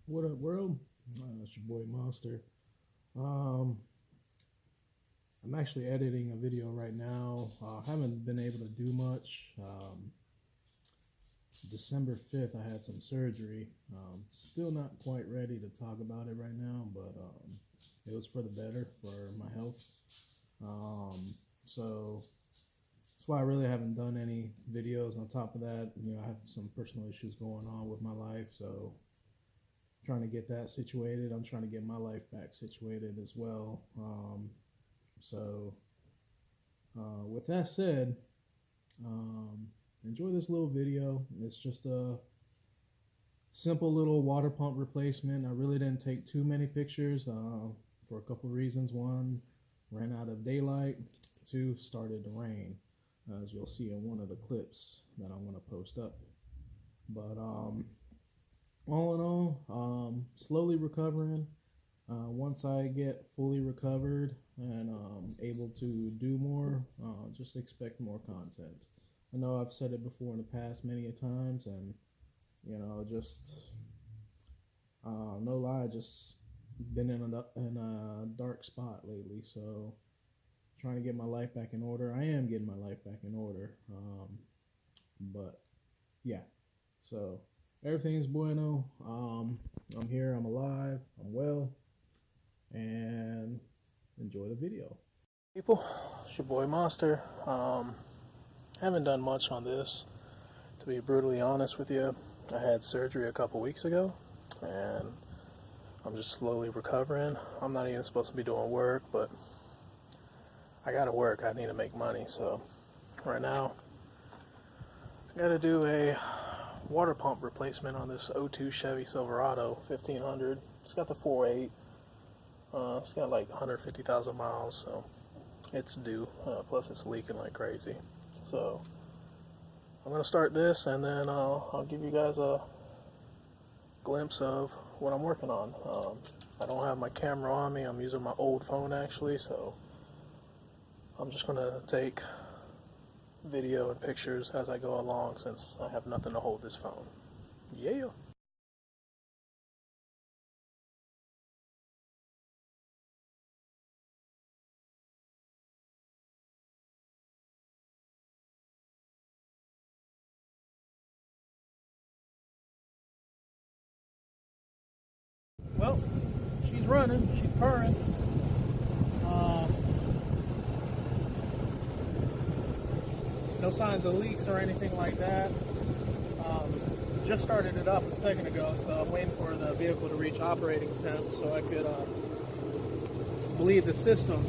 What up, world? It's your boy Monster. Um, I'm actually editing a video right now. Haven't been able to do much. December 5th, I had some surgery. Still not quite ready to talk about it right now, but it was for the better for my health. So that's why I really haven't done any videos. On top of that, I have some personal issues going on with my life, so trying to get that situated. I'm trying to get my life back situated as well. So, with that said, um, enjoy this little video. It's just a simple little water pump replacement. I really didn't take too many pictures for a couple reasons. One, ran out of daylight. Two, started to rain, as you'll see in one of the clips that I'm going to post up. But all in all, slowly recovering. Once I get fully recovered and able to do more, just expect more content. I know I've said it before in the past many a times, and just no lie, just been in a dark spot lately. So trying to get my life back in order. I am getting my life back in order, but yeah. So everything's bueno. I'm here. I'm alive. I'm well, and enjoy the video. People, it's your boy Monster. Haven't done much on this, to be brutally honest with you. I had surgery a couple weeks ago, and I'm just slowly recovering. I'm not even supposed to be doing work, but I gotta work. I need to make money, so right now I gotta do a water pump replacement on this '02 Chevy Silverado 1500. It's got the 4.8. It's got like 150,000 miles, so it's due. Plus it's leaking like crazy. So I'm gonna start this, and then I'll give you guys a glimpse of what I'm working on. I don't have my camera on me. I'm using my old phone actually, so I'm just gonna take video and pictures as I go along, since I have nothing to hold this phone. Yeah. Well, she's running, she's purring. No signs of leaks or anything like that. Just started it up a second ago, so I'm waiting for the vehicle to reach operating temp so I could bleed the system.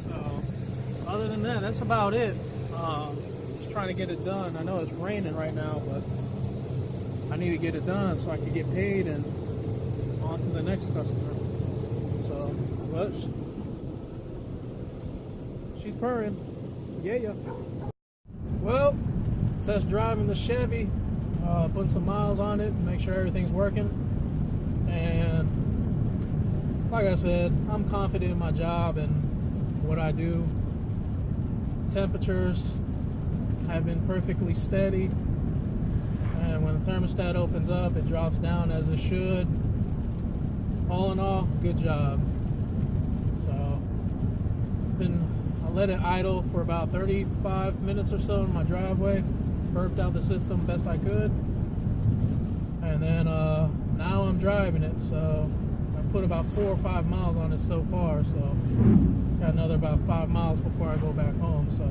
So other than that, that's about it. Just trying to get it done. I know it's raining right now, but I need to get it done so I can get paid and on to the next customer. So, but she's purring. Yeah. Well, test driving the Chevy, putting some miles on it, make sure everything's working. And like I said, I'm confident in my job and what I do. Temperatures have been perfectly steady, and when the thermostat opens up, it drops down as it should. All in all, good job. So I let it idle for about 35 minutes or so in my driveway, burped out the system best I could, and then now I'm driving it. So I put about 4 or 5 miles on it so far, so got another about 5 miles before I go back home. So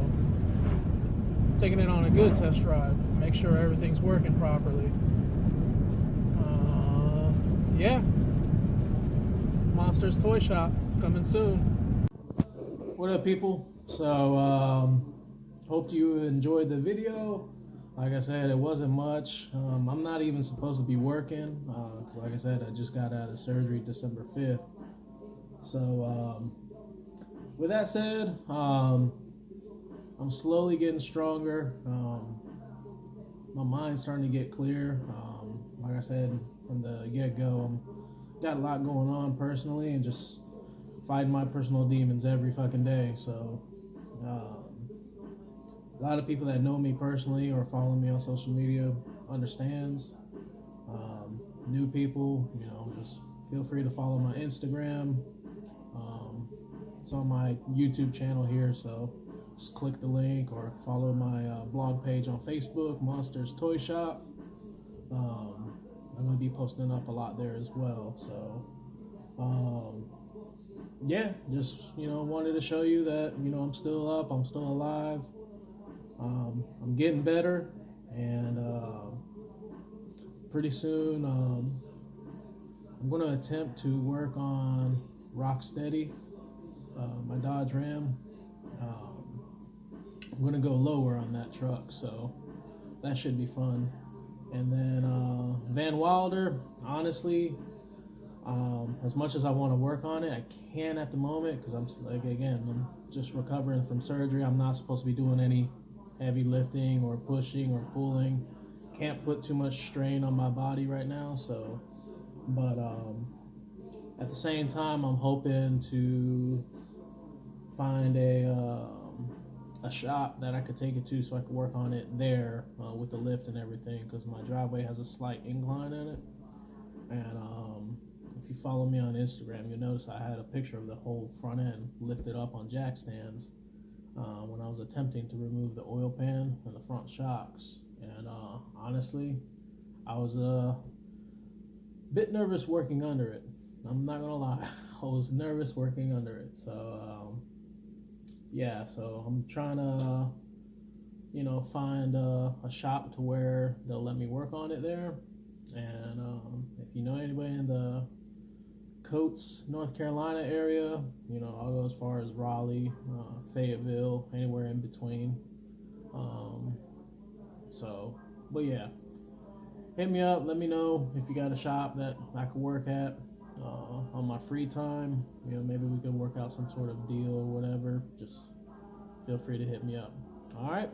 taking it on a good test drive, make sure everything's working properly. Yeah, Monster's Toy Shop coming soon. What up, people? So hope you enjoyed the video. Like I said, it wasn't much. I'm not even supposed to be working, because like I said, I just got out of surgery December 5th. So with that said, I'm slowly getting stronger. My mind's starting to get clear. Like I said from the get-go, got a lot going on personally, and just fighting my personal demons every fucking day. So a lot of people that know me personally or follow me on social media understands. new people, just feel free to follow my Instagram. It's on my YouTube channel here, so just click the link or follow my blog page on Facebook, Monsters Toy Shop. I'm going to be posting up a lot there as well. So, yeah, just, wanted to show you that, I'm still up, I'm still alive. I'm getting better, and pretty soon I'm going to attempt to work on Rocksteady, my Dodge Ram. I'm going to go lower on that truck, so that should be fun. And then Van Wilder, honestly, as much as I want to work on it, I can't at the moment because I'm just recovering from surgery. I'm not supposed to be doing any heavy lifting or pushing or pulling. Can't put too much strain on my body right now. So, but at the same time, I'm hoping to find a shop that I could take it to so I could work on it there with the lift and everything, because my driveway has a slight incline in it. And if you follow me on Instagram, you'll notice I had a picture of the whole front end lifted up on jack stands when I was attempting to remove the oil pan and the front shocks. And honestly, I was a bit nervous working under it. I'm not gonna lie, I was nervous working under it. So yeah, so I'm trying to find a shop to where they'll let me work on it there. And if you know anybody in the Coates, North Carolina area, I'll go as far as Raleigh, Fayetteville, anywhere in between. But yeah, hit me up. Let me know if you got a shop that I could work at on my free time. Maybe we can work out some sort of deal or whatever. Just feel free to hit me up. All right,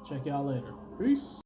check y'all later. Peace.